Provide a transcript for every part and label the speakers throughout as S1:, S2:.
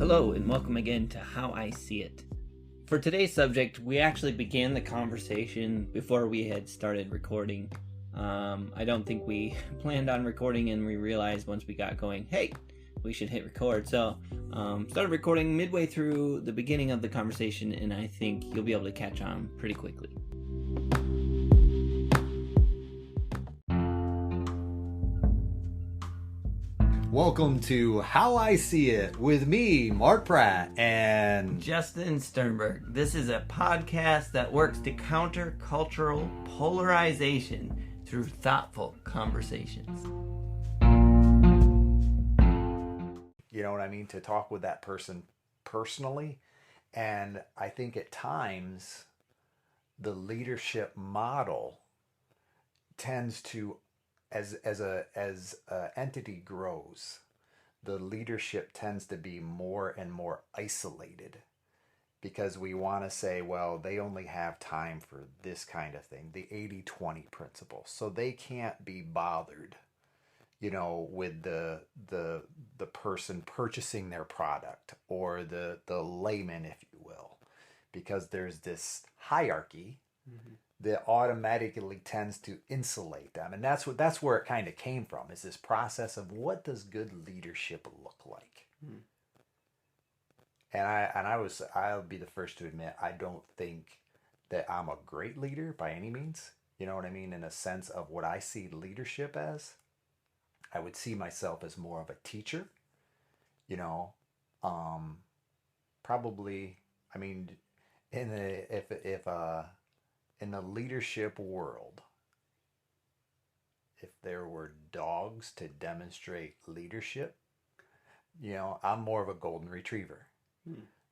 S1: Hello and welcome again to How I See It. For today's subject, we actually began the conversation before we had started recording. I don't think we planned on recording, and we realized once we got going, hey, we should hit record. So started recording midway through the beginning of the conversation, and I think you'll be able to catch on pretty quickly.
S2: Welcome to How I See It with me, Mark Pratt, and
S1: Justin Sternberg. This is a podcast that works to counter cultural polarization through thoughtful conversations.
S2: you know what I mean, to talk with that person personally. And I think at times the leadership model tends to, as a entity grows, the leadership tends to be more and more isolated, because we want to say, well, they only have time for this kind of thing, the 80-20 principle, so they can't be bothered, with the person purchasing their product, or the layman, if you will, because there's this hierarchy that automatically tends to insulate them. And that's where it kind of came from, is this process of what does good leadership look like? And I'll be the first to admit, I don't think that I'm a great leader by any means. You know what I mean? In a sense of what I see leadership as, I would see myself as more of a teacher, probably, I mean, in the leadership world, if there were dogs to demonstrate leadership, I'm more of a golden retriever.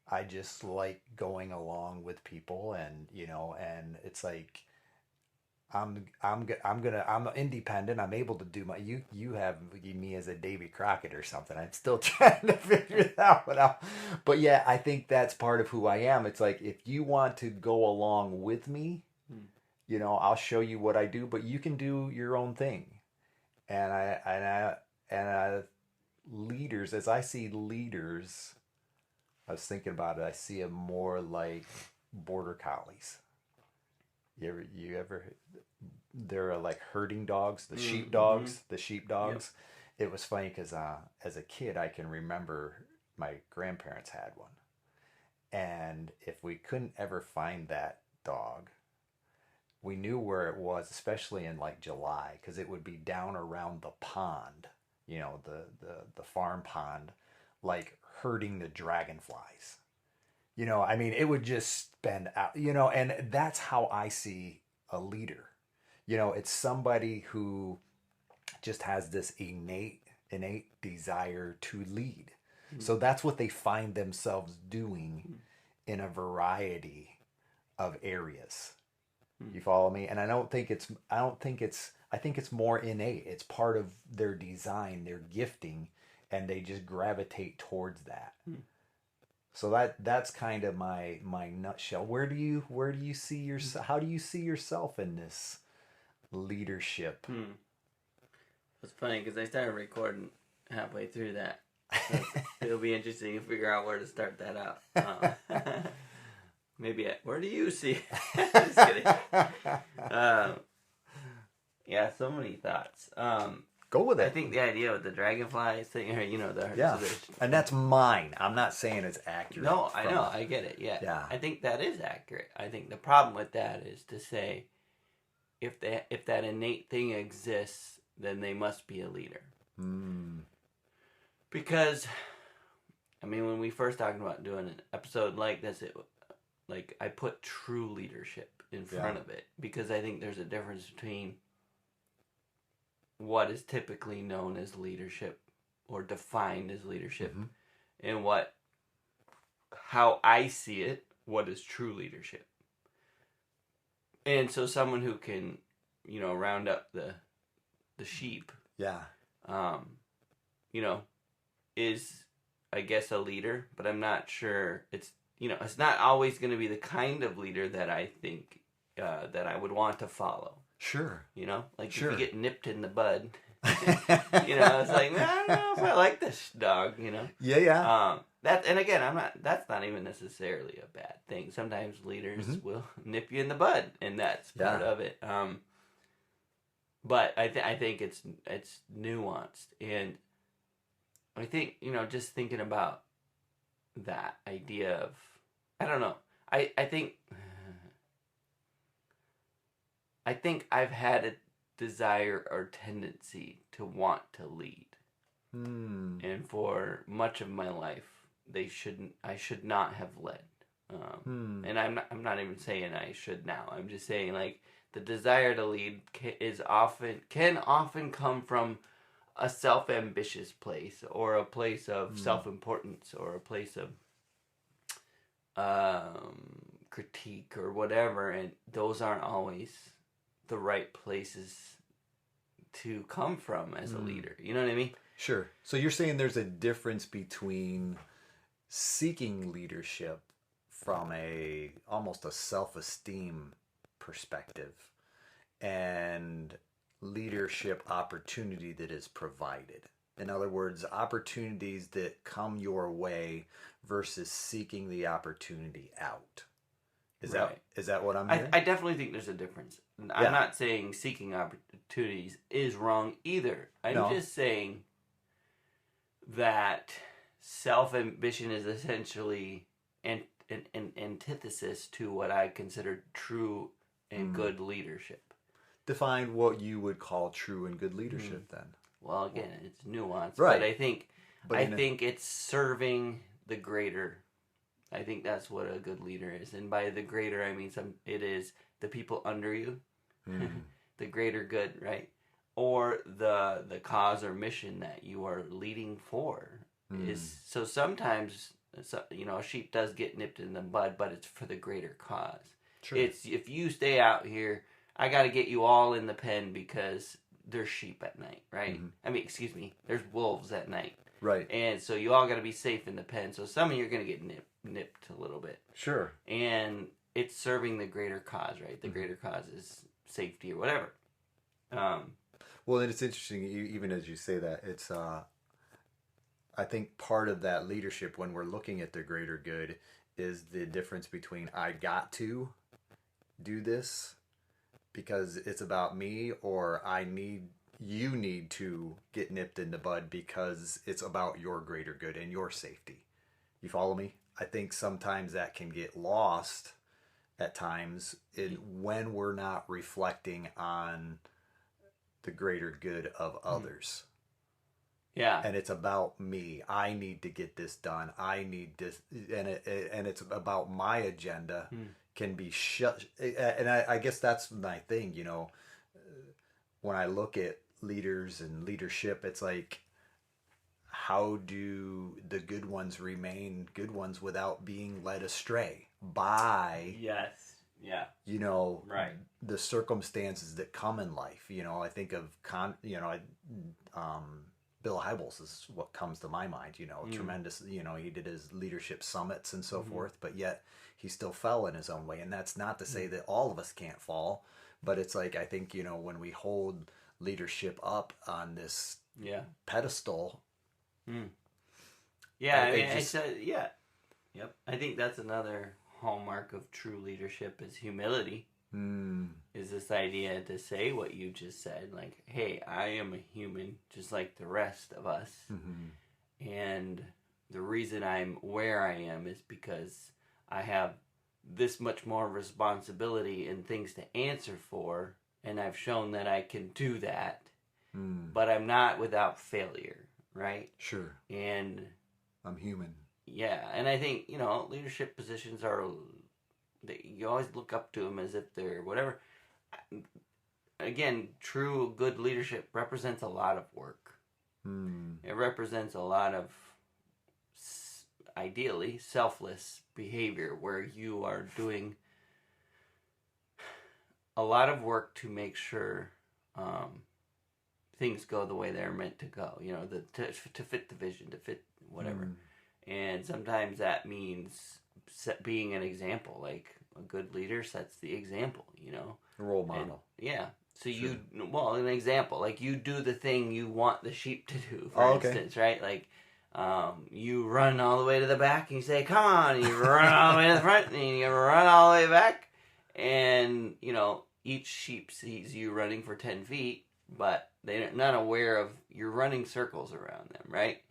S2: I just like going along with people, and and it's like I'm independent. I'm able to do my. You have me as a Davy Crockett or something. I'm still trying to figure that one out. But yeah, I think that's part of who I am. It's like, if you want to go along with me, I'll show you what I do, but you can do your own thing. And leaders, as I see leaders, I was thinking about it, I see them more like border collies. You ever, they're like herding dogs, the sheep dogs. Yep. It was funny because as a kid, I can remember my grandparents had one. And if we couldn't ever find that dog, we knew where it was, especially in like July, because it would be down around the pond, the farm pond, like herding the dragonflies. I mean, it would just spend out, and that's how I see a leader. It's somebody who just has this innate desire to lead. So that's what they find themselves doing in a variety of areas. You follow me? And I think it's more innate. It's part of their design, their gifting, and they just gravitate towards that. So that's kind of my nutshell. Where do you see yourself? How do you see yourself in this leadership?
S1: It's funny because I started recording halfway through that. So it'll be interesting to figure out where to start that out. Maybe where do you see? Just kidding. Yeah, so many thoughts.
S2: Go with it.
S1: I think the idea with the dragonflies thing,
S2: and that's mine. I'm not saying it's accurate.
S1: No, I know, I get it. Yeah, I think that is accurate. I think the problem with that is to say, if that innate thing exists, then they must be a leader. Because, I mean, when we first talked about doing an episode like this, I put true leadership in front of it, because I think there's a difference between what is typically known as leadership or defined as leadership and how I see it, what is true leadership. And so someone who can, round up the sheep, is, I guess, a leader, but I'm not sure it's not always going to be the kind of leader that I think that I would want to follow.
S2: Sure.
S1: If you get nipped in the bud, it's like, I don't know if I like this dog,
S2: Yeah.
S1: and again, that's not even necessarily a bad thing. Sometimes leaders
S2: Mm-hmm.
S1: will nip you in the bud, and that's part of it. But I think it's nuanced, and I think, just thinking about that idea of, I don't know. I think I've had a desire or tendency to want to lead. And for much of my life, I should not have led. And I'm not even saying I should now. I'm just saying, like, the desire to lead can often come from a self-ambitious place, or a place of self-importance, or a place of critique or whatever, and those aren't always the right places to come from as a leader. You know what I mean?
S2: Sure. So you're saying there's a difference between seeking leadership from almost a self-esteem perspective and leadership opportunity that is provided. In other words, opportunities that come your way versus seeking the opportunity out. Is that what I'm hearing?
S1: I definitely think there's a difference. I'm not saying seeking opportunities is wrong either. I'm just saying that self-ambition is essentially an antithesis to what I consider true and good leadership.
S2: Define what you would call true and good leadership then.
S1: Well, again, it's nuanced,
S2: right?
S1: But I think it's serving the greater. I think that's what a good leader is, and by the greater, I mean it is the people under you, the greater good, right? Or the cause or mission that you are leading for is. So sometimes, a sheep does get nipped in the bud, but it's for the greater cause. Sure. It's, if you stay out here, I got to get you all in the pen because there's sheep at night, right? I mean, excuse me, there's wolves at night.
S2: Right.
S1: And so you all got to be safe in the pen. So some of you are going to get nipped a little bit.
S2: Sure.
S1: And it's serving the greater cause, right? The greater cause is safety or whatever.
S2: Well, and it's interesting, even as you say that, it's, I think part of that leadership when we're looking at the greater good is the difference between I got to do this because it's about me, or you need to get nipped in the bud because it's about your greater good and your safety. You follow me? I think sometimes that can get lost at times when we're not reflecting on the greater good of others.
S1: Yeah.
S2: And it's about me. I need to get this done. I need this, and it's about my agenda can be shut. And I guess that's my thing, when I look at leaders and leadership, it's like, how do the good ones remain good ones without being led astray by
S1: right,
S2: the circumstances that come in life? I think of Bill Hybels is what comes to my mind. Tremendous. He did his leadership summits and so forth, but yet he still fell in his own way. And that's not to say that all of us can't fall, but it's like, I think when we hold leadership up on this pedestal.
S1: Yeah, I mean, yep. I think that's another hallmark of true leadership is humility. Is this idea to say what you just said, like, hey, I am a human just like the rest of us, and the reason I'm where I am is because I have this much more responsibility and things to answer for, and I've shown that I can do that, but I'm not without failure, right?
S2: Sure.
S1: And
S2: I'm human.
S1: Yeah, and I think, leadership positions are, you always look up to them as if they're whatever. Again, true good leadership represents a lot of work. It represents a lot of, ideally, selfless behavior where you are doing a lot of work to make sure things go the way they're meant to go. To fit the vision, to fit whatever. And sometimes that means being an example. Like, a good leader sets the example,
S2: A role model.
S1: And, so an example. Like, you do the thing you want the sheep to do, for instance, right? Like,
S3: You run all the way to the back and you say, come on, and you run all the way to the front and you run all the way back. And, each sheep sees you running for 10 feet, but they're not aware of you're running circles around them, right?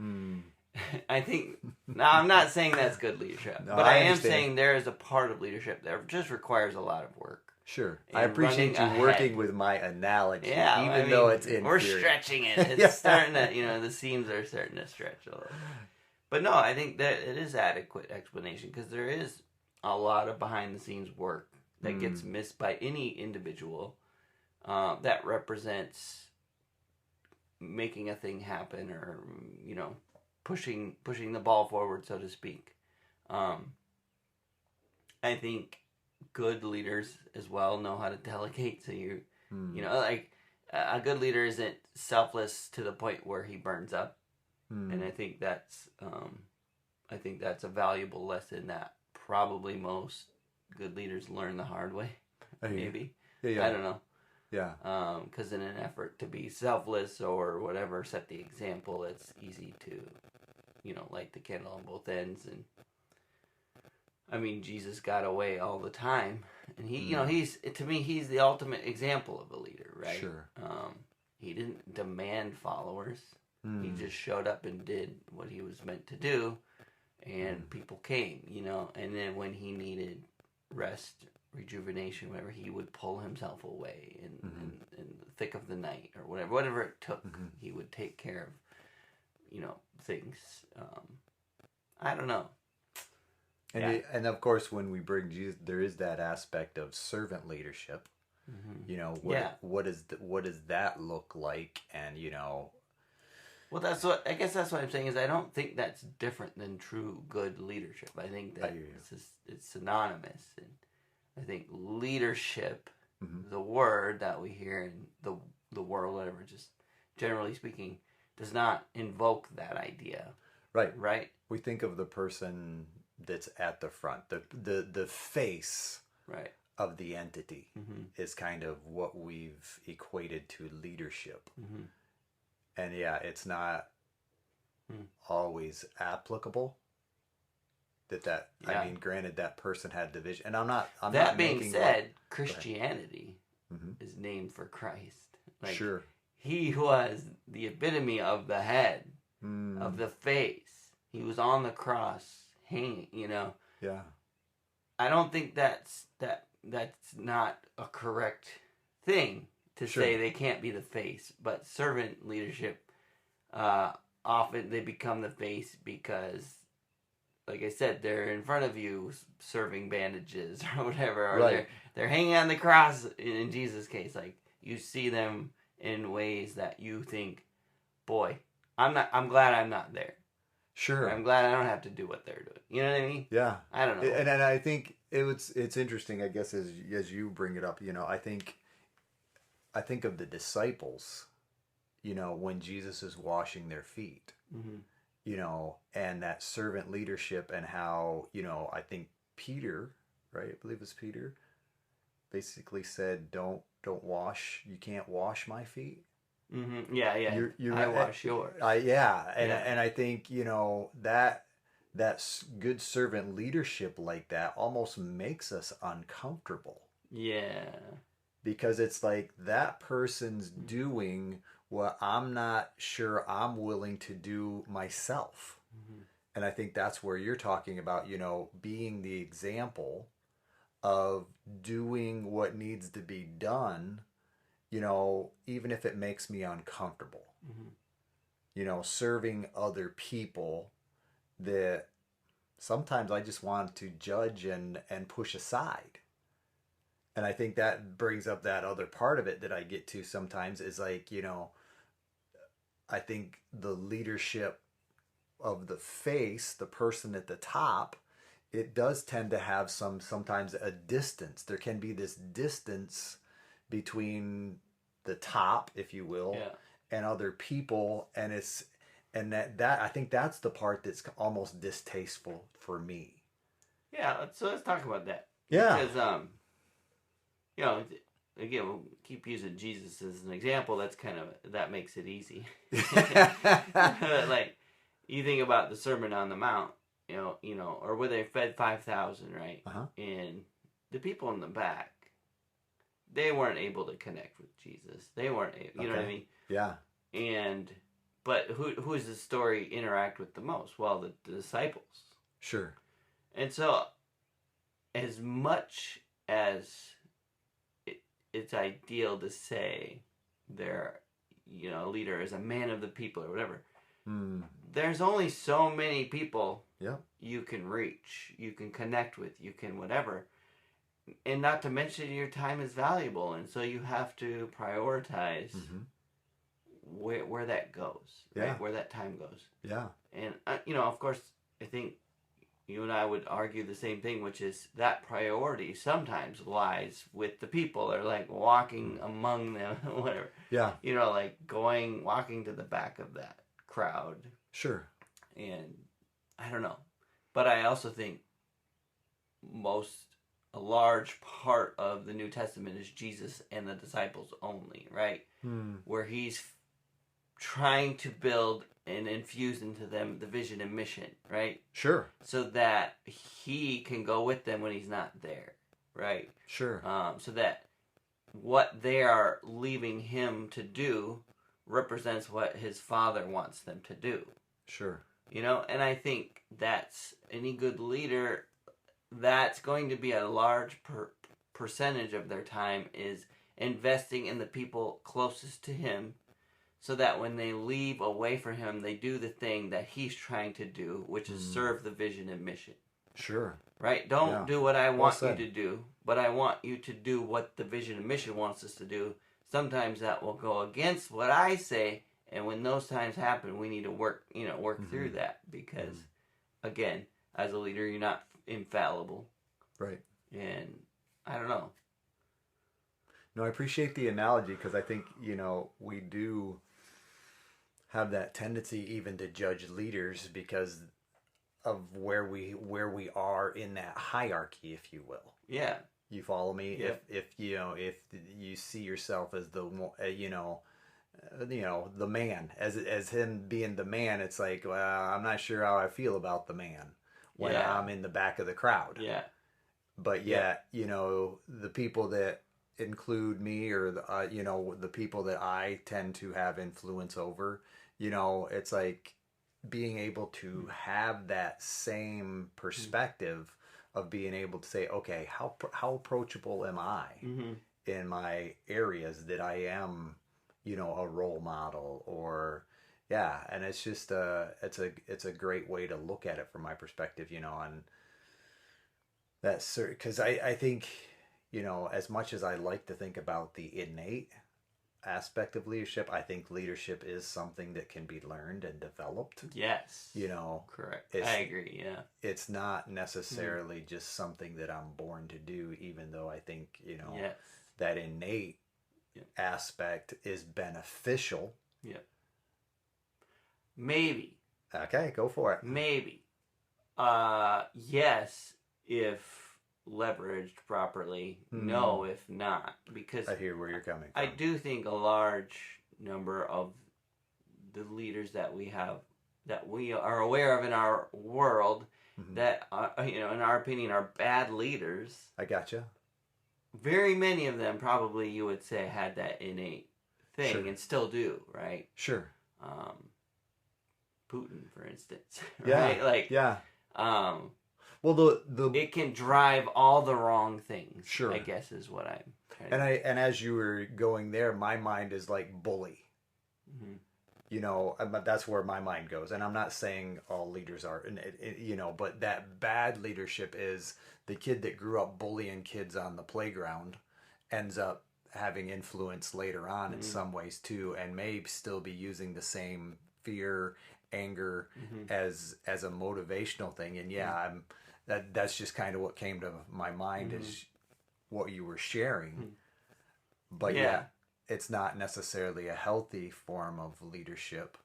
S3: I think, now I'm not saying that's good leadership,
S2: No,
S3: but I am
S2: understand.
S3: saying there is a part of leadership that just requires a lot of work.
S2: Sure.
S3: And
S2: I appreciate you
S3: running
S2: working
S3: ahead.
S2: with my analogy,
S3: Yeah,
S2: even though it's inferior.
S3: We're stretching it. It's
S2: Yeah.
S3: starting to, the seams are starting to stretch a little. But no, I think that it is adequate explanation because there is a lot of behind the scenes work that gets missed by any individual that represents making a thing happen or, pushing the ball forward, so to speak. I think good leaders as well know how to delegate. So a good leader isn't selfless to the point where he burns up, and I think that's a valuable lesson that probably most good leaders learn the hard way. Maybe
S2: Yeah.
S3: I don't know.
S2: Yeah.
S3: Because in an effort to be selfless or whatever, set the example, it's easy to, light the candle on both ends. And I mean, Jesus got away all the time, and he's the ultimate example of a leader, right?
S2: Sure.
S3: He didn't demand followers. He just showed up and did what he was meant to do, and people came, and then when he needed rest, rejuvenation, whatever, he would pull himself away in the thick of the night or whatever it took. He would take care of, things. I don't know.
S2: And of course, when we bring Jesus, there is that aspect of servant leadership. What does that look like? And
S3: well, that's what I'm saying is I don't think that's different than true good leadership. I think that it's synonymous, and I think leadership, the word that we hear in the world, whatever, just generally speaking, does not invoke that idea.
S2: Right.
S3: Right.
S2: We think of the person that's at the front, the face of the entity is kind of what we've equated to leadership. And it's not always applicable. I mean, granted, that person had division, and I'm not.
S3: That being said, Christianity is named for Christ.
S2: Sure.
S3: He was the epitome of the head, of the face. He was on the cross, hanging.
S2: Yeah.
S3: I don't think that's not a correct thing to say they can't be the face, but servant leadership, often they become the face because, like I said, they're in front of you serving bandages or whatever, or they're hanging on the cross in Jesus' case. Like, you see them in ways that you think, boy, I'm glad I'm not there.
S2: Sure.
S3: Or I'm glad I don't have to do what they're doing. You know what I mean?
S2: Yeah.
S3: I don't know.
S2: And I think it's interesting, I guess, as you bring it up, I think of the disciples, when Jesus is washing their feet, and that servant leadership, and how, I think Peter, right? I believe it's Peter, basically said, you can't wash my feet.
S3: Yeah. I wash yours.
S2: And I think, that good servant leadership like that almost makes us uncomfortable.
S3: Yeah.
S2: Because it's like that person's doing what I'm not sure I'm willing to do myself. And I think that's where you're talking about, being the example of doing what needs to be done, even if it makes me uncomfortable. Serving other people that sometimes I just want to judge and push aside. And I think that brings up that other part of it that I get to sometimes is like, I think the leadership of the face, the person at the top, it does tend to have sometimes a distance. There can be this distance between the top, if you will, and other people. And that I think that's the part that's almost distasteful for me.
S3: Yeah. So let's talk about that.
S2: Yeah.
S3: Because, again, we'll keep using Jesus as an example. That makes it easy. Like, You think about the Sermon on the Mount, or where they fed 5,000, right?
S2: Uh-huh.
S3: And the people in the back, they weren't able to connect with Jesus. They weren't, you know what I mean?
S2: Yeah.
S3: But who does the story interact with the most? Well, the disciples.
S2: Sure.
S3: And so, as much as it's ideal to say they're, a leader is a man of the people or whatever, there's only so many people you can reach, you can connect with, you can whatever. And not to mention your time is valuable, and so you have to prioritize where that goes, right? Where that time goes.
S2: Yeah.
S3: And, of course, I think you and I would argue the same thing, which is that priority sometimes lies with the people, or like walking among them, whatever.
S2: Yeah.
S3: Like walking to the back of that crowd.
S2: Sure.
S3: And I don't know. But I also think a large part of the New Testament is Jesus and the disciples only, right? Where he's trying to build and infuse into them the vision and mission, right?
S2: Sure.
S3: So that he can go with them when he's not there, right?
S2: Sure.
S3: So that what they are leaving him to do represents what his Father wants them to do.
S2: Sure.
S3: And I think that's any good leader, that's going to be a large percentage of their time is investing in the people closest to him, so that when they leave away from him, they do the thing that he's trying to do, which is serve the vision and mission.
S2: Sure.
S3: Right? Don't do what I want you to do, but I want you to do what the vision and mission wants us to do. Sometimes that will go against what I say, and when those times happen, we need to work through that, because, again, as a leader, you're not infallible.
S2: Right.
S3: And I don't know.
S2: No, I appreciate the analogy, because I think, we do have that tendency even to judge leaders because of where we are in that hierarchy, if you will.
S3: Yeah.
S2: You follow me?
S3: Yeah.
S2: If you see yourself as the the man, as him being the man, it's like, well, I'm not sure how I feel about the man when I'm in the back of the crowd.
S3: Yeah.
S2: But yet, the people that include me, or the people that I tend to have influence over, it's like being able to have that same perspective of being able to say, okay, how approachable am I in my areas that I am, a role model, or and it's just it's a great way to look at it from my perspective, and that's because I think, as much as I like to think about the innate aspect of leadership, I think leadership is something that can be learned and developed.
S3: Yes. Correct. I agree, yeah.
S2: It's not necessarily just something that I'm born to do, even though I think, that innate aspect is beneficial.
S3: Yeah. Maybe.
S2: Okay, go for it.
S3: Maybe. Yes, if leveraged properly. No, if not. Because
S2: I hear where you're coming from.
S3: I do think a large number of the leaders that we have, that we are aware of in our world, that in our opinion are bad leaders.
S2: I gotcha.
S3: Very many of them probably, you would say, had that innate thing, and still do, right?
S2: Sure.
S3: Putin, for instance.
S2: Yeah.
S3: Right?
S2: Well, the
S3: it can drive all the wrong things.
S2: Sure.
S3: I guess is what I'm trying
S2: to and as you were going there, my mind is like bully. That's where my mind goes, and I'm not saying all leaders are, but that bad leadership is the kid that grew up bullying kids on the playground ends up having influence later on in some ways too, and may still be using the same fear, anger as a motivational thing. And that's just kind of what came to my mind is what you were sharing. But it's not necessarily a healthy form of leadership,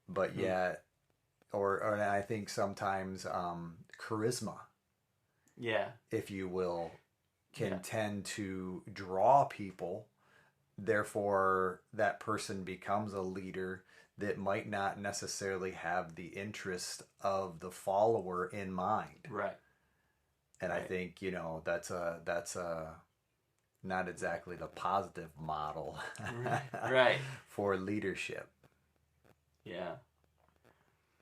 S2: but yet, or I think sometimes charisma, if you will, can tend to draw people. Therefore, that person becomes a leader that might not necessarily have the interest of the follower in mind.
S3: Right.
S2: And I think, that's a not exactly the positive model
S3: Right.
S2: for leadership.
S3: Yeah.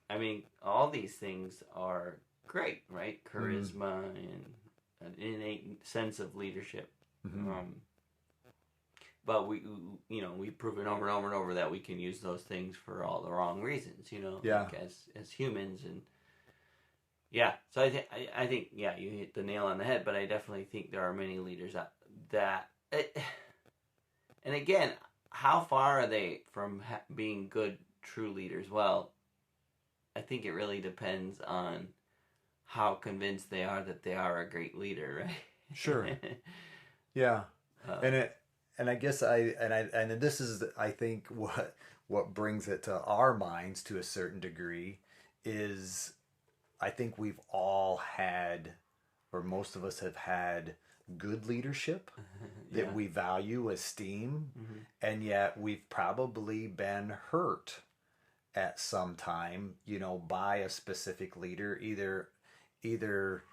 S3: I mean, all these things are great, right? Charisma and an innate sense of leadership.
S2: Mm-hmm.
S3: But we've proven over and over and over that we can use those things for all the wrong reasons,
S2: Yeah.
S3: like as humans. And yeah, so I think you hit the nail on the head. But I definitely think there are many leaders that and again, how far are they from being good, true leaders? Well, I think it really depends on how convinced they are that they are a great leader, right?
S2: Sure. Yeah. And I guess and this is, I think, what brings it to our minds to a certain degree is, I think we've all had, or most of us have had, good leadership that we value, esteem, and yet we've probably been hurt at some time, by a specific leader. Either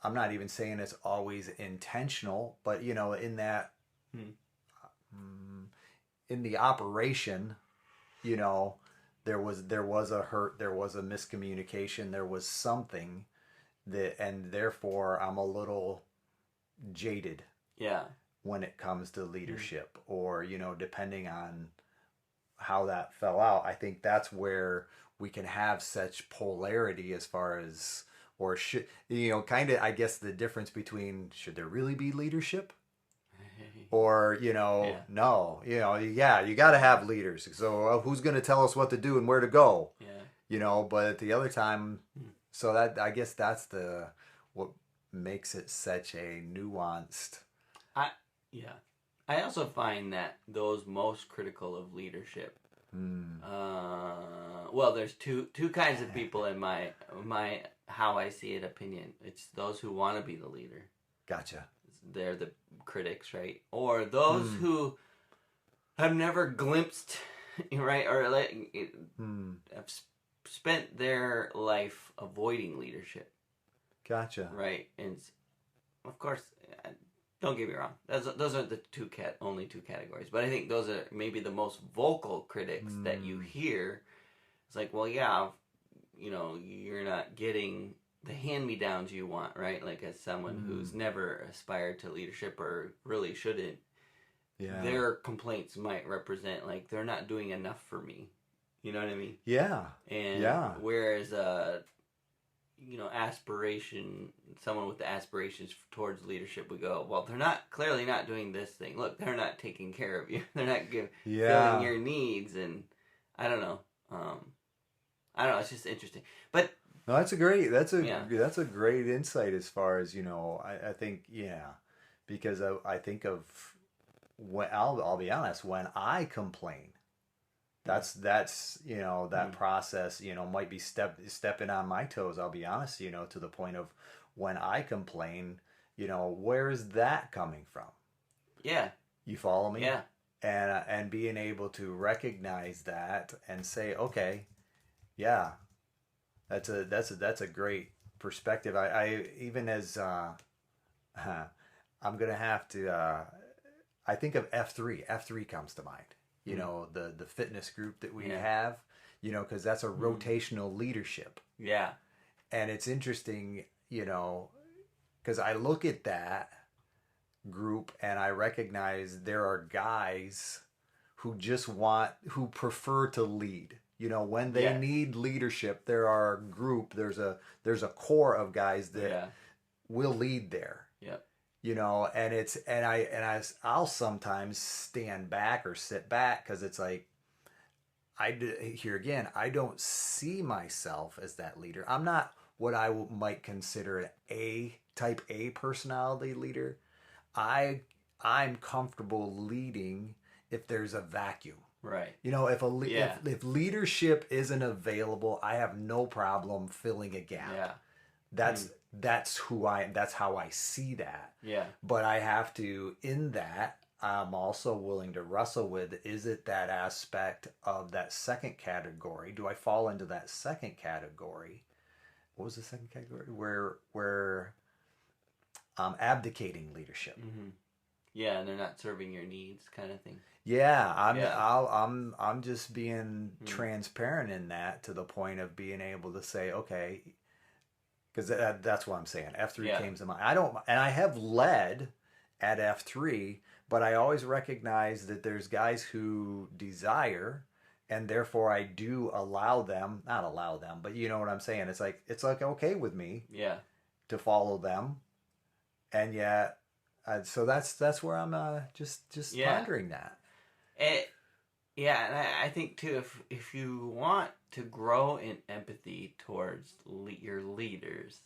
S2: I'm not even saying it's always intentional, but in that in the operation, there was a hurt, there was a miscommunication, there was something and therefore I'm a little jaded.
S3: Yeah.
S2: When it comes to leadership, or depending on how that fell out, I think that's where we can have such polarity as far as, or should, kind of, I guess the difference between, should there really be leadership? Or, no, you got to have leaders. So who's going to tell us what to do and where to go?
S3: Yeah.
S2: But at the other time, so that, I guess that's what makes it such a nuanced.
S3: I also find that those most critical of leadership, well, there's two kinds of people in my how I see it opinion. It's those who want to be the leader.
S2: Gotcha.
S3: They're the critics, right? Or those who have never glimpsed, right? Or have spent their life avoiding leadership.
S2: Gotcha.
S3: Right. And of course, don't get me wrong. Those are the only two categories. But I think those are maybe the most vocal critics that you hear. It's like, well, yeah, you're not getting the hand-me-downs you want, right? Like, as someone who's never aspired to leadership or really shouldn't, their complaints might represent, like, they're not doing enough for me. You know what I mean?
S2: Yeah.
S3: And whereas someone with the aspirations towards leadership would go, well, they're clearly not doing this thing. Look, they're not taking care of you. They're not filling your needs. And I don't know. It's just interesting. But
S2: no, that's a great insight as far as, I think, because I think of when, I'll be honest, when I complain, that's that process, might be stepping on my toes. I'll be honest, to the point of when I complain, where is that coming from? Yeah. You follow me?
S3: Yeah.
S2: And being able to recognize that and say, okay, yeah, that's a great perspective. I even as I'm gonna have to. I think of F3. F3 comes to mind. The fitness group that we have, because that's a rotational leadership.
S3: Yeah.
S2: And it's interesting, because I look at that group and I recognize there are guys who prefer to lead. When they need leadership, there's a core of guys that will lead there.
S3: Yep.
S2: And I'll sometimes stand back or sit back because it's like, I don't see myself as that leader. I'm not what I might consider an type A personality leader. I'm comfortable leading if there's a vacuum.
S3: Right.
S2: If leadership isn't available, I have no problem filling a gap.
S3: Yeah.
S2: That's how I see that.
S3: Yeah.
S2: But I have to, in that, I'm also willing to wrestle with, is it that aspect of that second category? Do I fall into that second category? What was the second category? Where abdicating leadership.
S3: Mm-hmm. Yeah, and they're not serving your needs, kind of thing.
S2: Yeah,
S3: Yeah.
S2: I'm just being transparent in that, to the point of being able to say, okay, because that's what I'm saying. F3 came to mind. I have led at F3, but I always recognize that there's guys who desire, and therefore I do not allow them, but you know what I'm saying. It's like okay with me, to follow them, and yet, so that's where I'm just pondering that.
S3: And I think too, if you want to grow in empathy towards your leaders,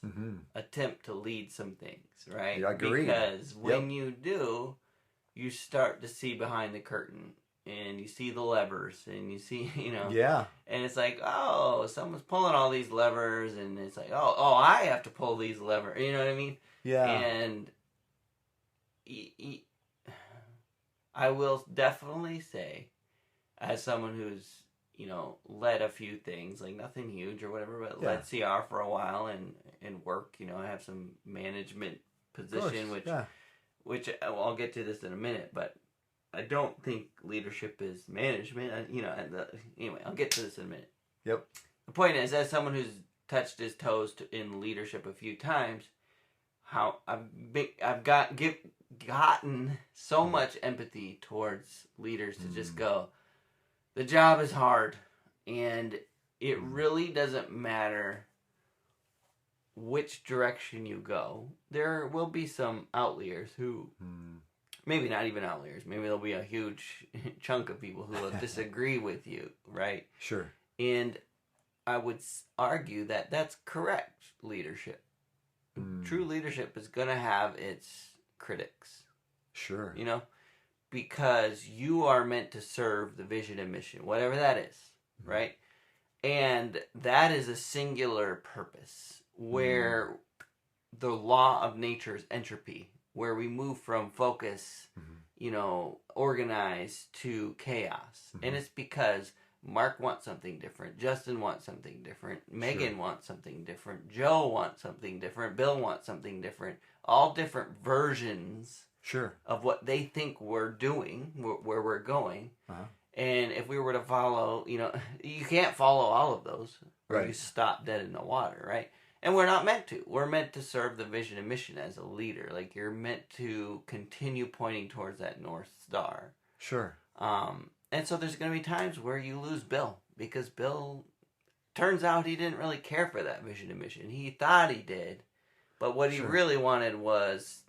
S3: attempt to lead some things, right?
S2: I agree.
S3: Because when you do, you start to see behind the curtain, and you see the levers, and you see, and it's like, oh, someone's pulling all these levers, and it's like, oh, I have to pull these levers, you know what I mean?
S2: Yeah.
S3: And I will definitely say, as someone who's, led a few things, like nothing huge or whatever, but led CR for a while and work, I have some management position, which I'll get to this in a minute, but I don't think leadership is management, anyway, I'll get to this in a minute.
S2: Yep.
S3: The point is, as someone who's touched his toes in leadership a few times, how I've gotten so much empathy towards leaders to just go, the job is hard, and it really doesn't matter which direction you go. There will be some outliers who, maybe not even outliers, maybe there'll be a huge chunk of people who will disagree with you, right?
S2: Sure.
S3: And I would argue that that's correct leadership. True leadership is going to have its critics.
S2: Sure.
S3: Because you are meant to serve the vision and mission, whatever that is, right? And that is a singular purpose, where the law of nature is entropy, where we move from focus, organized, to chaos. And it's because Mark wants something different, Justin wants something different, Megan wants something different, Joe wants something different, Bill wants something different, all different versions of what they think we're doing, where we're going. And if we were to follow, you can't follow all of those, or you stop dead in the water, right? And we're not meant to. We're meant to serve the vision and mission as a leader. Like, you're meant to continue pointing towards that North Star.
S2: Sure.
S3: And so there's going to be times where you lose Bill, because Bill, turns out he didn't really care for that vision and mission. He thought he did, but what he really wanted was,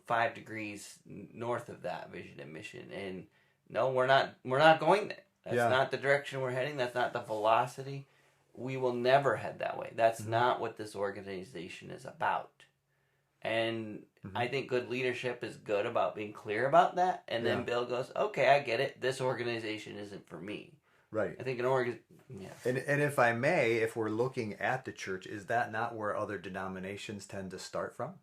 S3: 5 degrees north of that vision and mission. And no, we're not going there. That's not the direction we're heading. That's not the velocity. We will never head that way. That's not what this organization is about. And I think good leadership is good about being clear about that. And then Bill goes, okay, I get it. This organization isn't for me.
S2: Right.
S3: I think
S2: And if I may, if we're looking at the church, is that not where other denominations tend to start from?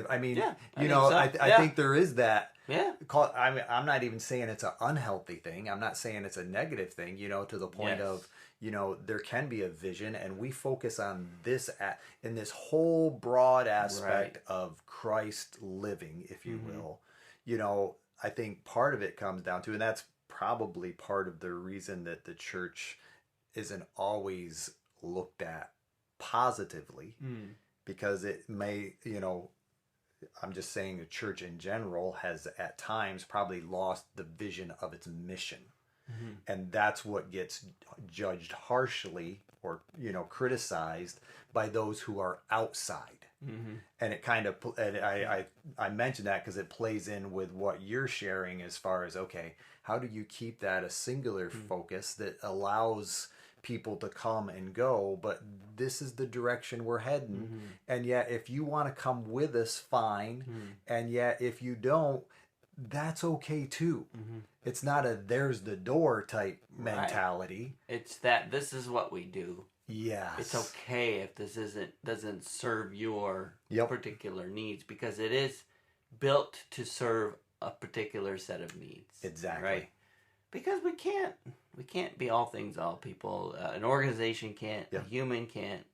S2: I think there is that.
S3: Yeah.
S2: I'm not even saying it's an unhealthy thing. I'm not saying it's a negative thing, to the point of, there can be a vision, and we focus on this in this whole broad aspect of Christ living, if you will. I think part of it comes down to, and that's probably part of the reason that the church isn't always looked at positively, because it may, I'm just saying the church in general has at times probably lost the vision of its mission. And that's what gets judged harshly, or, criticized by those who are outside. And it kind of, and I mentioned that because it plays in with what you're sharing as far as, okay, how do you keep that a singular focus that allows people to come and go, but this is the direction we're heading. And yet, if you want to come with us, fine. And yet, if you don't, that's okay too. It's not a there's the door type mentality.
S3: It's that this is what we do.
S2: Yes.
S3: It's okay if this doesn't serve your particular needs, because it is built to serve a particular set of needs.
S2: Exactly.
S3: Right? Because we can't be all things, all people. An organization can't.
S2: Yeah.
S3: A human can't.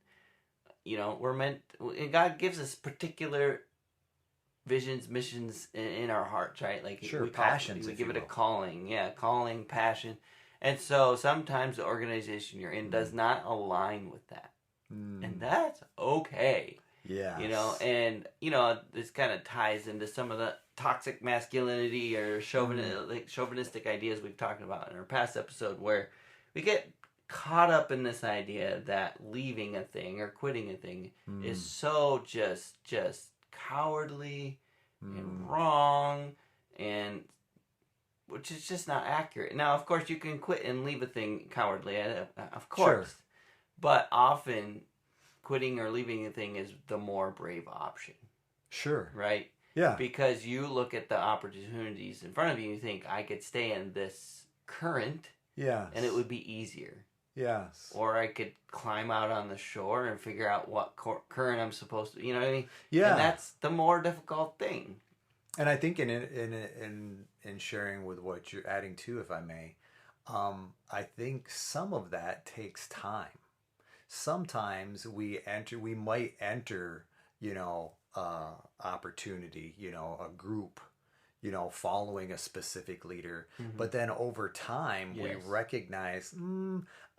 S3: You know, we're meant. And God gives us particular visions, missions in our hearts, right? Like
S2: Sure,
S3: we
S2: passions,
S3: we
S2: if
S3: give
S2: you
S3: it a
S2: will.
S3: calling, calling, passion, and so sometimes the organization you're in does not align with that, and that's okay.
S2: Yeah.
S3: You know, and you know this kind of ties into some of the toxic masculinity or chauvinistic ideas we've talked about in our past episode, where we get caught up in this idea that leaving a thing or quitting a thing is so just cowardly and wrong, and which is just not accurate. Now, of course, you can quit and leave a thing cowardly, of course,
S2: Sure.
S3: but often quitting or leaving a thing is the more brave option,
S2: Sure.
S3: right?
S2: Yeah.
S3: Because you look at the opportunities in front of you and you think, I could stay in this current
S2: Yes.
S3: and it would be easier.
S2: Yes.
S3: Or I could climb out on the shore and figure out what current I'm supposed to, you know what I mean?
S2: Yeah.
S3: And that's the more difficult thing.
S2: And I think in sharing with what you're adding to, if I may, I think some of that takes time. Sometimes we might enter, opportunity, a group, following a specific leader. But then over time, we recognize,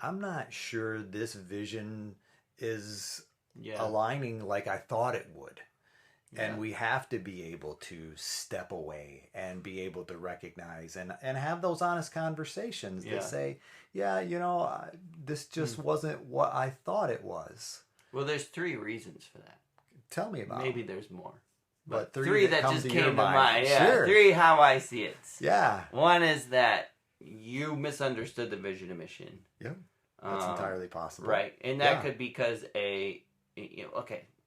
S2: I'm not sure this vision is aligning like I thought it would. And we have to be able to step away and be able to recognize and have those honest conversations that say, this just wasn't what I thought it was.
S3: Well, there's 3 reasons for that.
S2: Tell me about
S3: Maybe
S2: it.
S3: there's more.
S2: But
S3: three that
S2: come
S3: just
S2: to
S3: came
S2: your
S3: to mind. Yeah,
S2: Sure.
S3: 3 how I see it.
S2: Yeah.
S3: One is that you misunderstood the vision and mission.
S2: Yep. That's entirely possible.
S3: Right. And that could be because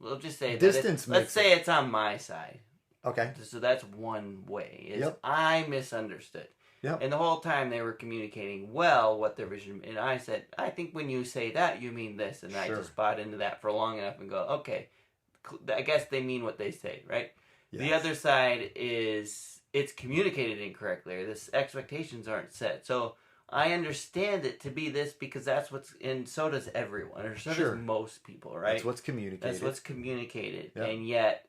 S3: we'll just say
S2: Distance
S3: let's say it's on my side.
S2: Okay.
S3: So that's one way. Is
S2: Yep.
S3: I misunderstood.
S2: Yep.
S3: And the whole time they were communicating well what their vision, and I said, I think when you say that, you mean this, and I just bought into that for long enough and go, okay, I guess they mean what they say, right?
S2: Yes.
S3: The other side is it's communicated incorrectly, or this expectations aren't set. So I understand it to be this because that's what's, and so does everyone, or so does most people, right?
S2: That's what's communicated.
S3: That's what's communicated,
S2: Yep.
S3: and yet,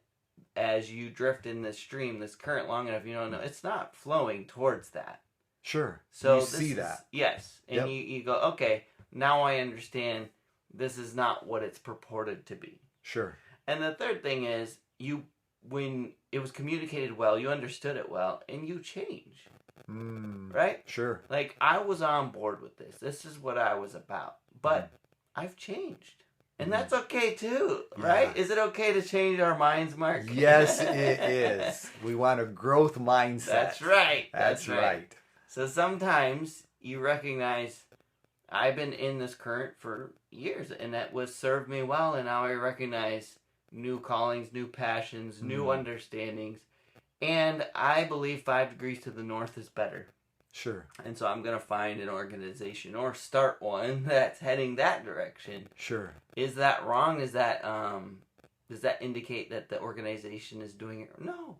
S3: as you drift in this stream, this current long enough, it's not flowing towards that.
S2: Sure.
S3: So
S2: you
S3: this
S2: see
S3: is,
S2: that.
S3: yes, and
S2: Yep.
S3: you go, okay, now I understand. This is not what it's purported to be.
S2: Sure.
S3: And the third thing is when it was communicated well, you understood it well, and you change, right?
S2: Sure.
S3: Like, I was on board with this. This is what I was about, but I've changed. And that's okay too, right?
S2: Yeah.
S3: Is it okay to change our minds, Mark?
S2: Yes, it is. We want a growth mindset.
S3: That's right.
S2: That's right.
S3: So sometimes you recognize I've been in this current for years, and that was served me well, and now I recognize new callings, new passions, new understandings, and I believe 5 degrees to the north is better.
S2: Sure.
S3: And so I'm going to find an organization or start one that's heading that direction.
S2: Sure.
S3: Is that wrong? Is that does that indicate that the organization is doing it? No.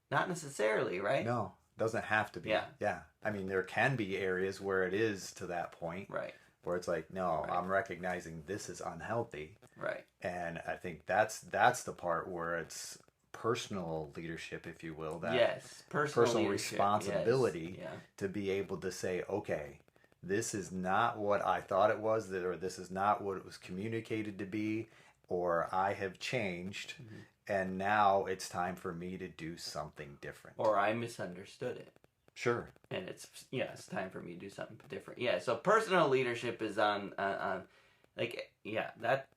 S3: Not necessarily, right?
S2: No, doesn't have to be.
S3: Yeah.
S2: Yeah. I mean, there can be areas where it is to that point.
S3: Right.
S2: Where it's like, no,
S3: Right.
S2: I'm recognizing this is unhealthy.
S3: Right.
S2: And I think that's the part where it's personal leadership, if you will, that
S3: yes, personal leadership,
S2: responsibility
S3: yes.
S2: to be able to say, okay, this is not what I thought it was, or this is not what it was communicated to be, or I have changed, and now it's time for me to do something different.
S3: Or I misunderstood it.
S2: Sure.
S3: And it's time for me to do something different. Yeah, so personal leadership is on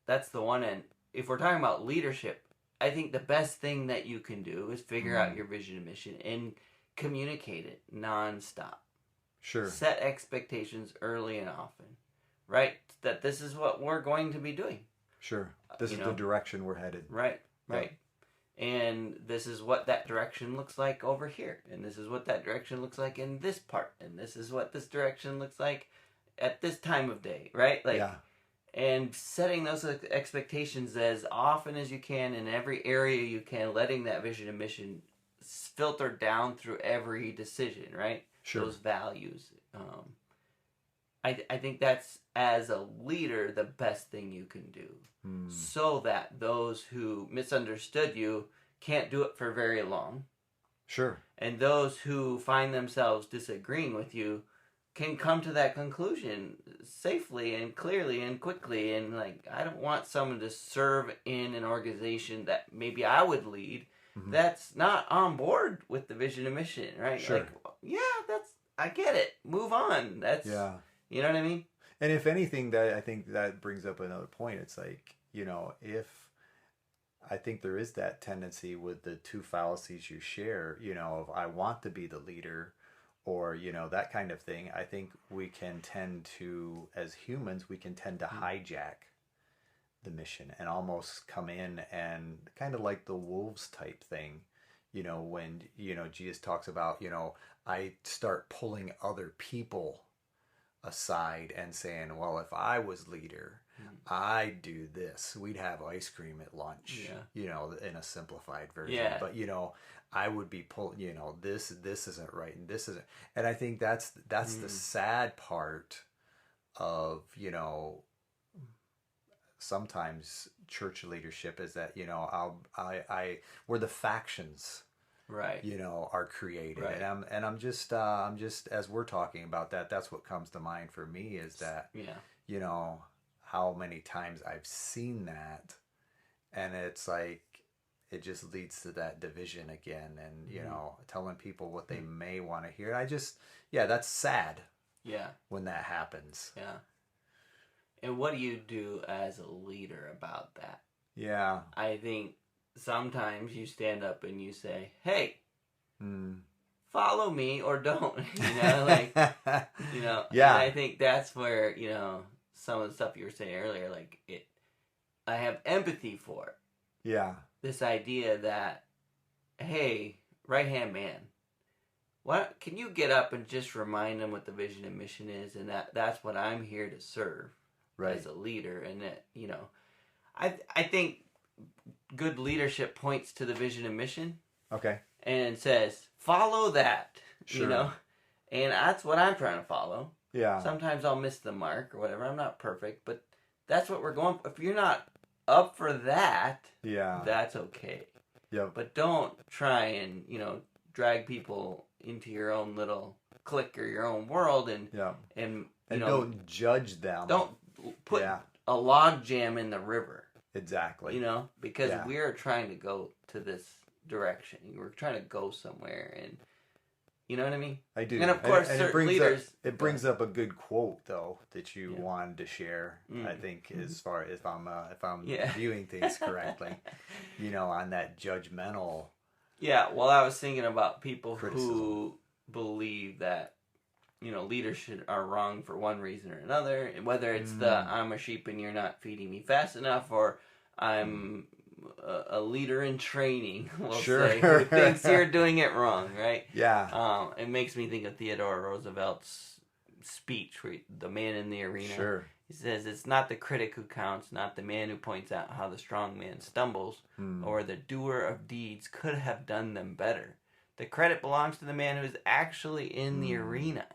S3: that's the one. And if we're talking about leadership, I think the best thing that you can do is figure out your vision and mission and communicate it nonstop.
S2: Sure.
S3: Set expectations early and often, right? That this is what we're going to be doing.
S2: Sure. This is the direction we're headed.
S3: Right. And this is what that direction looks like over here. And this is what that direction looks like in this part. And this is what this direction looks like at this time of day, right? And setting those expectations as often as you can in every area you can, letting that vision and mission filter down through every decision, right?
S2: Sure.
S3: Those values. I think that's, as a leader, the best thing you can do. So that those who misunderstood you can't do it for very long.
S2: Sure.
S3: And those who find themselves disagreeing with you can come to that conclusion safely and clearly and quickly. And like, I don't want someone to serve in an organization that maybe I would lead that's not on board with the vision and mission, right?
S2: Sure.
S3: Like, yeah, I get it. Move on. That's, you know what I mean?
S2: And if anything, that I think that brings up another point. It's like, if I think there is that tendency with the two fallacies you share, of I want to be the leader, or, that kind of thing. I think we can tend to, as humans, we can tend to hijack the mission and almost come in and kind of like the wolves type thing, when, Jesus talks about, I start pulling other people aside and saying, well, if I was leader, I'd do this. We'd have ice cream at lunch, in a simplified version.
S3: Yeah.
S2: But, I would be pulling, this isn't right and this isn't. And I think that's the sad part of, sometimes church leadership is that, where the factions,
S3: right,
S2: are created.
S3: Right.
S2: And I'm just as we're talking about that, that's what comes to mind for me is that, how many times I've seen that, and it's like, it just leads to that division again, and, telling people what they may want to hear. That's sad.
S3: Yeah.
S2: When that happens.
S3: Yeah. And what do you do as a leader about that?
S2: Yeah.
S3: I think sometimes you stand up and you say, hey, follow me or don't, Yeah. And I think that's where, some of the stuff you were saying earlier, like I have empathy for it.
S2: Yeah.
S3: This idea that, hey, right-hand man, what can you get up and just remind them what the vision and mission is, and that's what I'm here to serve as a leader. And that, I think good leadership points to the vision and mission.
S2: Okay.
S3: And says, follow that,
S2: Sure.
S3: And that's what I'm trying to follow.
S2: Yeah.
S3: Sometimes I'll miss the mark or whatever. I'm not perfect, but that's what we're going for. If you're not up for that, that's okay.
S2: Yeah.
S3: But don't try and, drag people into your own little clique or your own world and
S2: don't judge them.
S3: Don't put a log jam in the river.
S2: Exactly.
S3: Because we are trying to go to this direction. We're trying to go somewhere, and you know what I mean?
S2: I do.
S3: And of course, certain leaders.
S2: It brings up a good quote though that you wanted to share. I think as far as if I'm viewing things correctly, on that judgmental.
S3: Yeah. Well, I was thinking about people who believe that leaders are wrong for one reason or another, whether it's I'm a sheep and you're not feeding me fast enough, or I'm a leader in training, say, who thinks you're doing it wrong, right?
S2: Yeah.
S3: It makes me think of Theodore Roosevelt's speech, where the man in the arena.
S2: Sure.
S3: He says, it's not the critic who counts, not the man who points out how the strong man stumbles, or the doer of deeds could have done them better. The credit belongs to the man who is actually in the arena,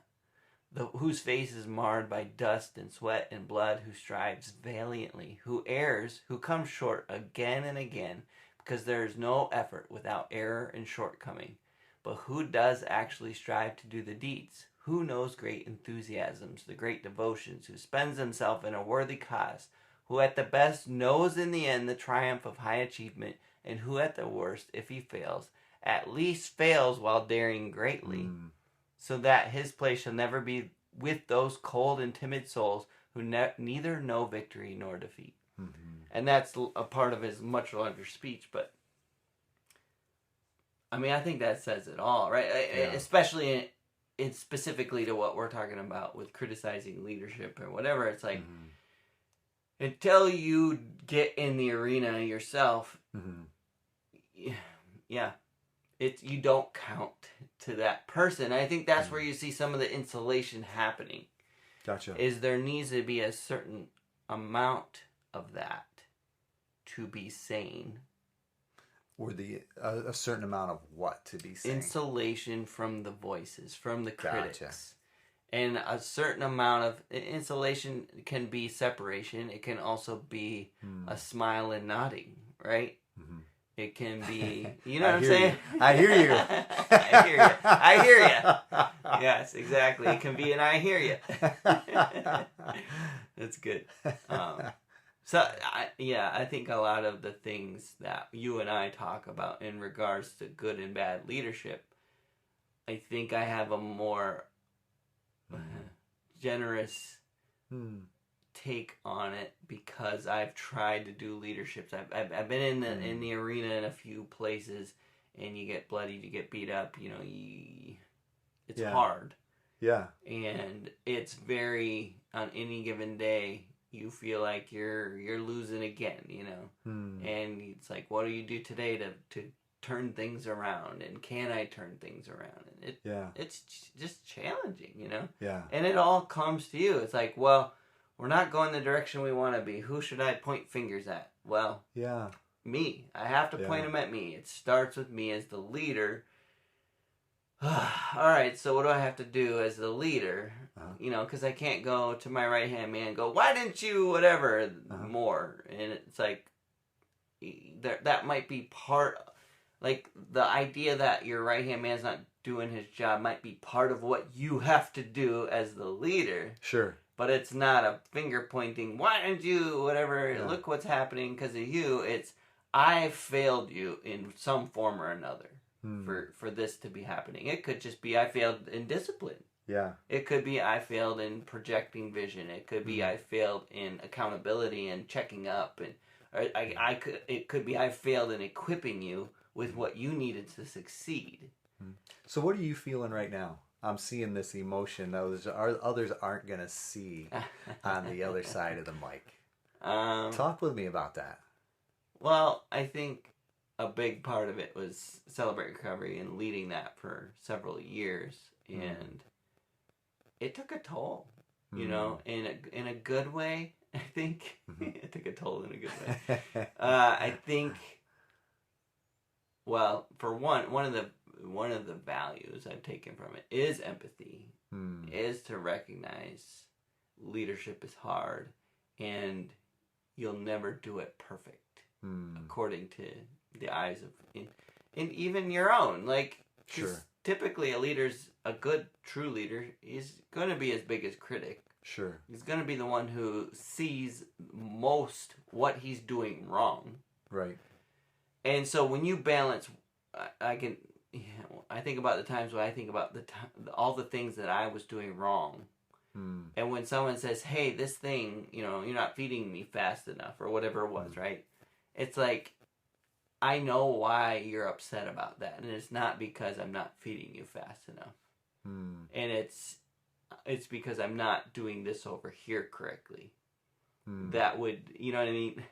S3: whose face is marred by dust and sweat and blood, who strives valiantly, who errs, who comes short again and again, because there is no effort without error and shortcoming. But who does actually strive to do the deeds? Who knows great enthusiasms, the great devotions, who spends himself in a worthy cause, who at the best knows in the end the triumph of high achievement, and who at the worst, if he fails, at least fails while daring greatly, so that his place shall never be with those cold and timid souls who neither know victory nor defeat. And that's a part of his much longer speech, but I mean, I think that says it all, right? Especially in specifically to what we're talking about with criticizing leadership or whatever. It's like, until you get in the arena yourself, you don't count to that person. I think that's where you see some of the insulation happening.
S2: Gotcha.
S3: Is there needs to be a certain amount of that to be sane.
S2: Or a certain amount of what to be saying?
S3: Insulation from the voices, from the critics.
S2: Gotcha.
S3: And a certain amount of insulation can be separation. It can also be a smile and nodding, right? Mm-hmm. It can be, you know what I'm saying?
S2: I hear you.
S3: I hear you. I hear you. Yes, exactly. It can be an I hear you. That's good. I think a lot of the things that you and I talk about in regards to good and bad leadership, I think I have a more generous take on it because I've tried to do leaderships. I've been in the arena in a few places, and you get bloodied, you get beat up. You know, it's hard.
S2: Yeah.
S3: And it's very, on any given day, you feel like you're losing again. You know, and it's like, what do you do today to turn things around, and can I turn things around? And it's just challenging, you know?
S2: Yeah.
S3: And it all comes to you. It's like, well, we're not going the direction we want to be. Who should I point fingers at? Well, me. I have to point them at me. It starts with me as the leader. All right, so what do I have to do as the leader? You know, because I can't go to my right-hand man and go, why didn't you whatever more? And it's like, that might be part... Like, the idea that your right-hand man's not doing his job might be part of what you have to do as the leader.
S2: Sure.
S3: But it's not a finger-pointing, why didn't you, whatever, look what's happening because of you. It's, I failed you in some form or another for this to be happening. It could just be I failed in discipline.
S2: Yeah.
S3: It could be I failed in projecting vision. It could be I failed in accountability and checking up. And it could be I failed in equipping you with what you needed to succeed.
S2: So what are you feeling right now? I'm seeing this emotion others aren't going to see on the other side of the mic. Talk with me about that.
S3: Well, I think a big part of it was Celebrate Recovery and leading that for several years. And it took a toll, you know, in a good way, I think. It took a toll in a good way. I think... Well, for one of the values I've taken from it is empathy, is to recognize leadership is hard, and you'll never do it perfect, according to the eyes of, and even your own. Like,
S2: sure.
S3: Typically a good, true leader is going to be his biggest critic.
S2: Sure.
S3: He's going to be the one who sees most what he's doing wrong.
S2: Right.
S3: And so when you balance, I think about the times when I think about all the things that I was doing wrong. And when someone says, hey, this thing, you know, you're not feeding me fast enough or whatever it was, right? It's like, I know why you're upset about that. And it's not because I'm not feeding you fast enough. And it's because I'm not doing this over here correctly. That would, you know what I mean?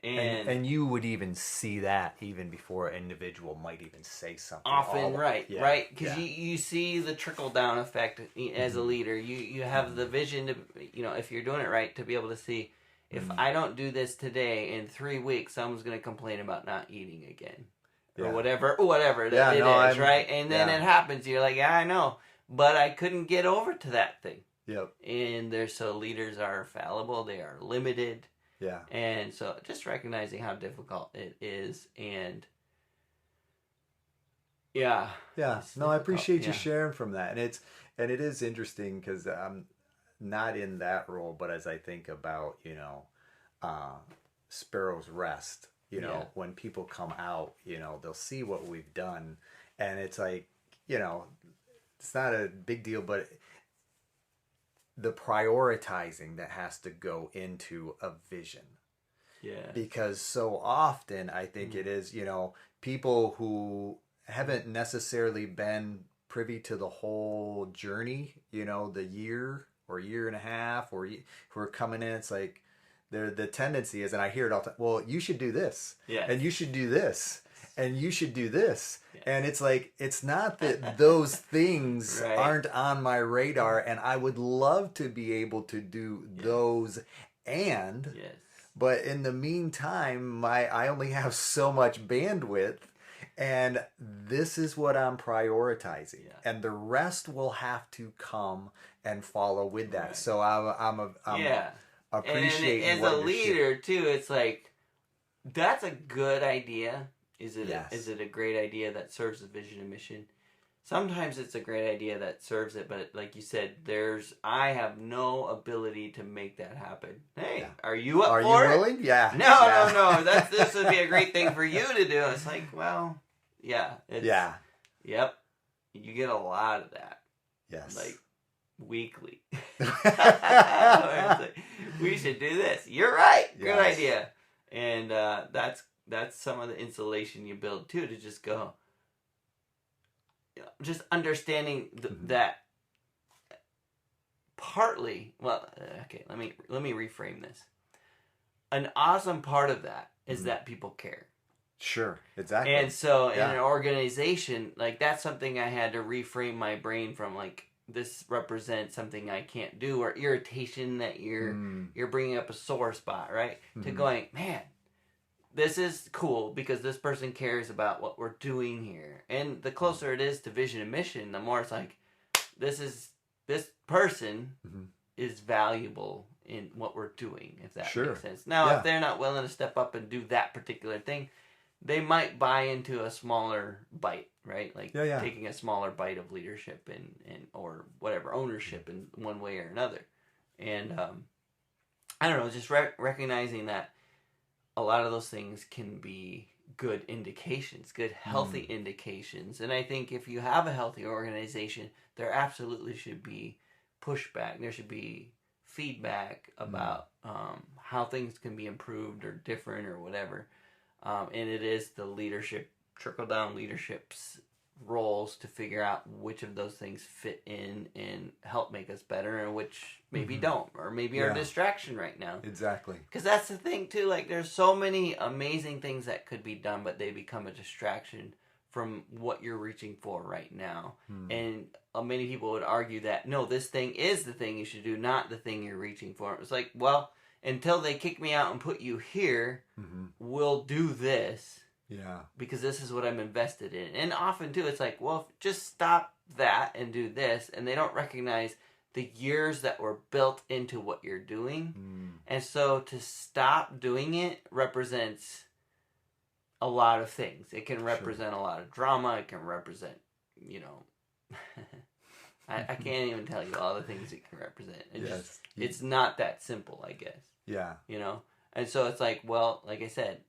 S2: And you would even see that even before an individual might even say something.
S3: Often, right? Because you see the trickle-down effect as a leader. You have the vision to, you know, if you're doing it right, to be able to see, if I don't do this today, in 3 weeks, someone's going to complain about not eating again. Or whatever it is, right? And then it happens. You're like, I know. But I couldn't get over to that thing.
S2: Yep.
S3: And so leaders are fallible. They are limited.
S2: Yeah.
S3: And so just recognizing how difficult it is, and
S2: yeah. No, I appreciate you sharing from that. And it is interesting because I'm not in that role, but as I think about, you know, Sparrow's Rest, you know, when people come out, you know, they'll see what we've done, and it's like, you know, it's not a big deal, but the prioritizing that has to go into a vision.
S3: Yeah.
S2: Because so often I think it is, you know, people who haven't necessarily been privy to the whole journey, you know, the year or year and a half, or who are coming in, it's like the tendency is, and I hear it all the time, well, you should do this.
S3: Yeah.
S2: And you should do this. And you should do this. And it's like, it's not that those things aren't on my radar, and I would love to be able to do those. And But in the meantime, I only have so much bandwidth, and this is what I'm prioritizing, and the rest will have to come and follow with that.
S3: Right.
S2: So I'm appreciating
S3: and as a leader too. It's like that's a good idea. Is it a great idea that serves the vision and mission? Sometimes it's a great idea that serves it, but like you said, I have no ability to make that happen. Hey, are you up for it?
S2: Are you willing? Yeah.
S3: No. This would be a great thing for you to do. It's like, well, yeah. Yep. You get a lot of that.
S2: Yes.
S3: Like, weekly. We should do this. You're right. Good idea. And that's some of the insulation you build, too, to just go... Just understanding that partly, let me reframe this. An awesome part of that is that people care.
S2: Sure, exactly.
S3: And so in an organization, like that's something I had to reframe my brain from, like, this represents something I can't do, or irritation that you're bringing up a sore spot, right? To going, man, this is cool because this person cares about what we're doing here. And the closer it is to vision and mission, the more it's like, this person is valuable in what we're doing, if that makes sense. Now, if they're not willing to step up and do that particular thing, they might buy into a smaller bite, right? Like taking a smaller bite of leadership and or whatever, ownership in one way or another. And I don't know, just recognizing that a lot of those things can be good indications, good healthy indications. And I think if you have a healthy organization, there absolutely should be pushback. There should be feedback about how things can be improved or different or whatever. And it is the leadership, trickle-down leadership's roles to figure out which of those things fit in and help make us better and which maybe don't, or maybe are a distraction right now.
S2: Exactly.
S3: Because that's the thing too, like there's so many amazing things that could be done, but they become a distraction from what you're reaching for right now. And many people would argue that, no, this thing is the thing you should do, not the thing you're reaching for. It's like, well, until they kick me out and put you here, we'll do this.
S2: Yeah.
S3: Because this is what I'm invested in. And often, too, it's like, well, just stop that and do this. And they don't recognize the years that were built into what you're doing. And so to stop doing it represents a lot of things. It can represent a lot of drama. It can represent, I can't even tell you all the things it can represent. It's not that simple, I guess.
S2: Yeah.
S3: And so it's like, well, like I said,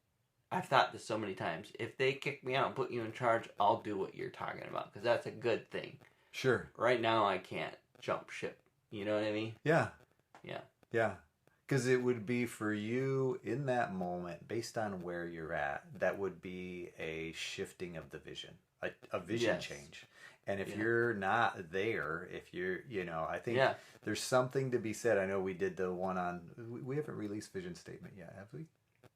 S3: I've thought this so many times. If they kick me out and put you in charge, I'll do what you're talking about because that's a good thing.
S2: Sure.
S3: Right now, I can't jump ship. You know what I mean?
S2: Yeah.
S3: Yeah.
S2: Yeah. Because it would be for you in that moment, based on where you're at, that would be a shifting of the vision, a vision change. And if you're not there, if you're, I think there's something to be said. I know we did the one on, we haven't released vision statement yet, have we?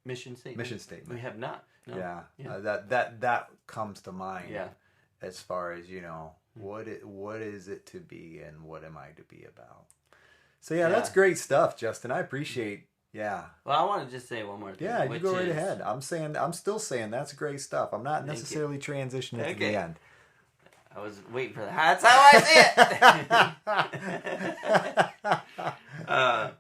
S3: Mission statement.
S2: Mission statement.
S3: We have not. No.
S2: Yeah. That comes to mind.
S3: Yeah.
S2: As far as what is it to be and what am I to be about. So that's great stuff, Justin. I appreciate. Yeah.
S3: Well, I want to just say one more thing.
S2: Yeah, you go right ahead. I'm still saying that's great stuff. I'm not necessarily transitioning to the end.
S3: I was waiting for that. That's how I see it.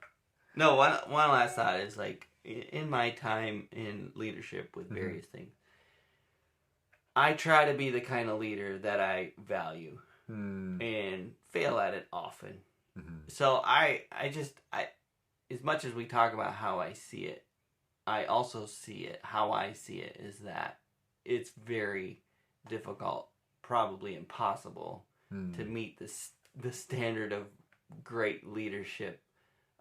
S3: No, one last thought is like, in my time in leadership with various things, I try to be the kind of leader that I value and fail at it often. So I as much as we talk about how I see it, I also see it, how I see it is that it's very difficult, probably impossible to meet the standard of great leadership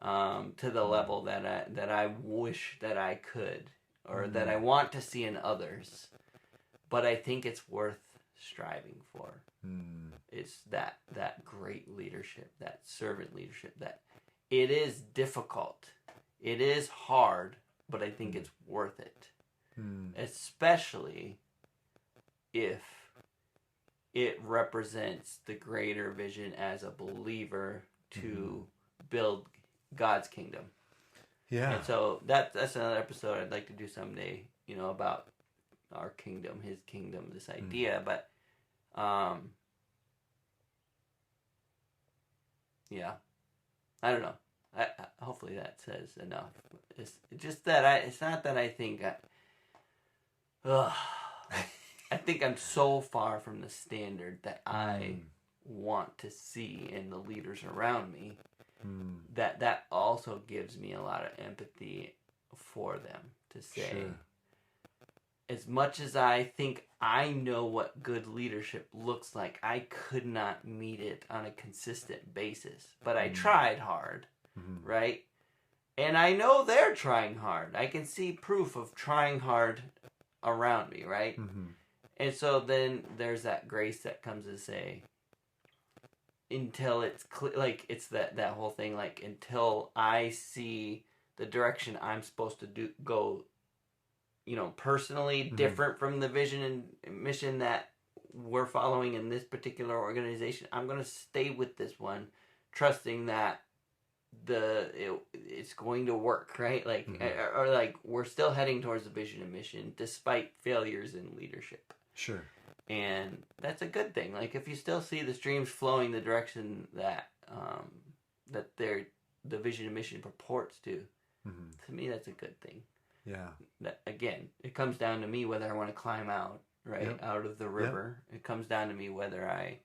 S3: to the level that I wish that I could, or that I want to see in others. But I think it's worth striving for. It's that great leadership, that servant leadership, that it is difficult. It is hard, but I think it's worth it. Especially if it represents the greater vision as a believer to build God's kingdom.
S2: Yeah.
S3: And so that's another episode I'd like to do someday, about our kingdom, his kingdom, this idea. But, yeah, I don't know. Hopefully that says enough. It's just that it's not that I think I think I'm so far from the standard that I want to see in the leaders around me that also gives me a lot of empathy for them to say,
S2: Sure.
S3: as much as I think I know what good leadership looks like, I could not meet it on a consistent basis. But I tried hard, right? And I know they're trying hard. I can see proof of trying hard around me, right? And so then there's that grace that comes to say, until it's clear, like it's that whole thing, like until I see the direction I'm supposed to go, personally different from the vision and mission that we're following in this particular organization, I'm going to stay with this one, trusting that it's going to work, right? Like, or like we're still heading towards the vision and mission despite failures in leadership.
S2: Sure.
S3: And that's a good thing. Like, if you still see the streams flowing the direction that the vision and mission purports to me, that's a good thing.
S2: Yeah.
S3: That, again, it comes down to me whether I want to climb out, right, out of the river. It comes down to me whether I,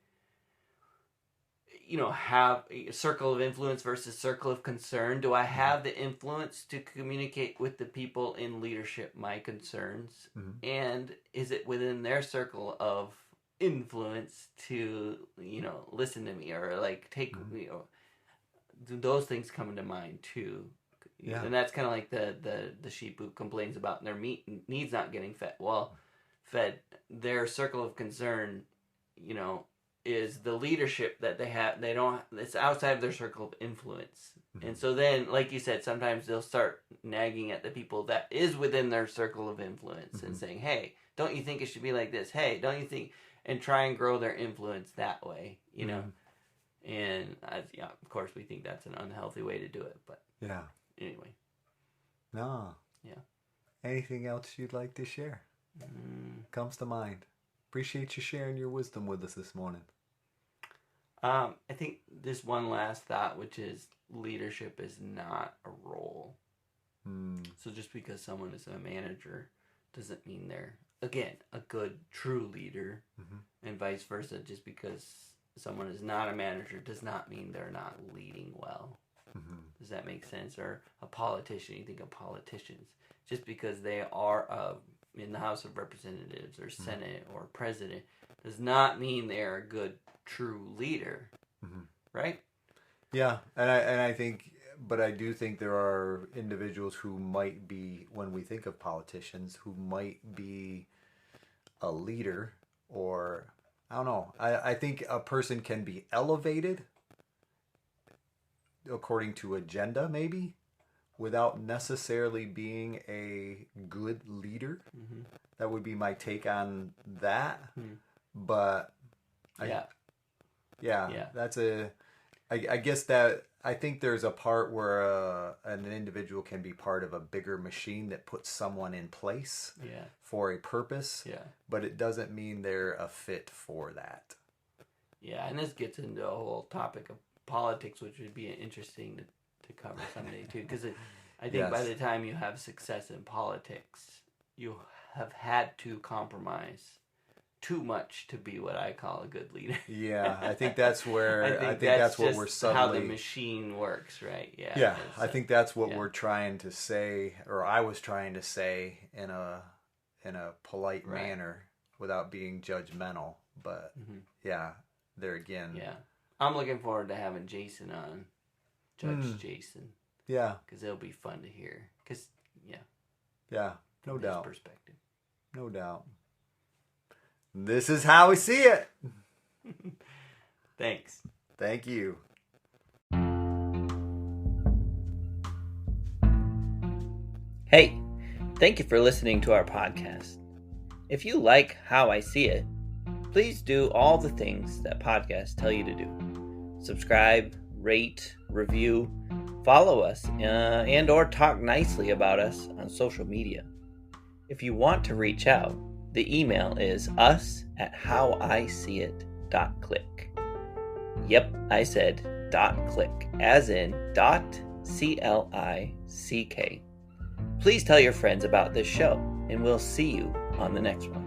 S3: have a circle of influence versus circle of concern. Do I have the influence to communicate with the people in leadership my concerns? And is it within their circle of influence to, listen to me or like take, do those things come into mind too? Yeah. And that's kind of like the sheep who complains about their meat needs not getting fed. Well, their circle of concern, is the leadership that they have. It's outside of their circle of influence. And so then, like you said, sometimes they'll start nagging at the people that is within their circle of influence and saying, hey, don't you think it should be like this? Hey, don't you think, and try and grow their influence that way, and of course we think that's an unhealthy way to do it, but anyway.
S2: No.
S3: Yeah.
S2: Anything else you'd like to share? Comes to mind. Appreciate you sharing your wisdom with us this morning.
S3: I think this one last thought, which is leadership is not a role. So just because someone is a manager doesn't mean they're, again, a good, true leader, and vice versa. Just because someone is not a manager does not mean they're not leading well. Does that make sense? Or a politician, you think of politicians, just because they are in the House of Representatives or Senate or President does not mean they're a good, true leader, right?
S2: Yeah, and I think, but I do think there are individuals who might be, when we think of politicians, who might be a leader, or I don't know. I think a person can be elevated according to agenda, maybe, without necessarily being a good leader. That would be my take on that. But that's I guess that I think there's a part where an individual can be part of a bigger machine that puts someone in place for a purpose. But it doesn't mean they're a fit for that.
S3: Yeah, and this gets into a whole topic of politics, which would be interesting to cover someday too, because I think by the time you have success in politics, you have had to compromise too much to be what I call a good leader.
S2: Yeah, I think that's where I think that's what we're subtly,
S3: how the machine works, right?
S2: Yeah, I think that's what we're trying to say, or I was trying to say in a polite manner without being judgmental. But there again.
S3: Yeah, I'm looking forward to having Jason on, Judge Jason.
S2: Yeah,
S3: because it'll be fun to hear. Because
S2: no doubt.
S3: Perspective.
S2: No doubt. This is how we see it.
S3: Thanks.
S2: Thank you.
S1: Hey, thank you for listening to our podcast. If you like How I See It, please do all the things that podcasts tell you to do. Subscribe, rate, review, Follow us and or talk nicely about us on social media. If you want to reach out, the email is us@howiseeit.click. Yep, I said .click, as in .click. Please tell your friends about this show, and we'll see you on the next one.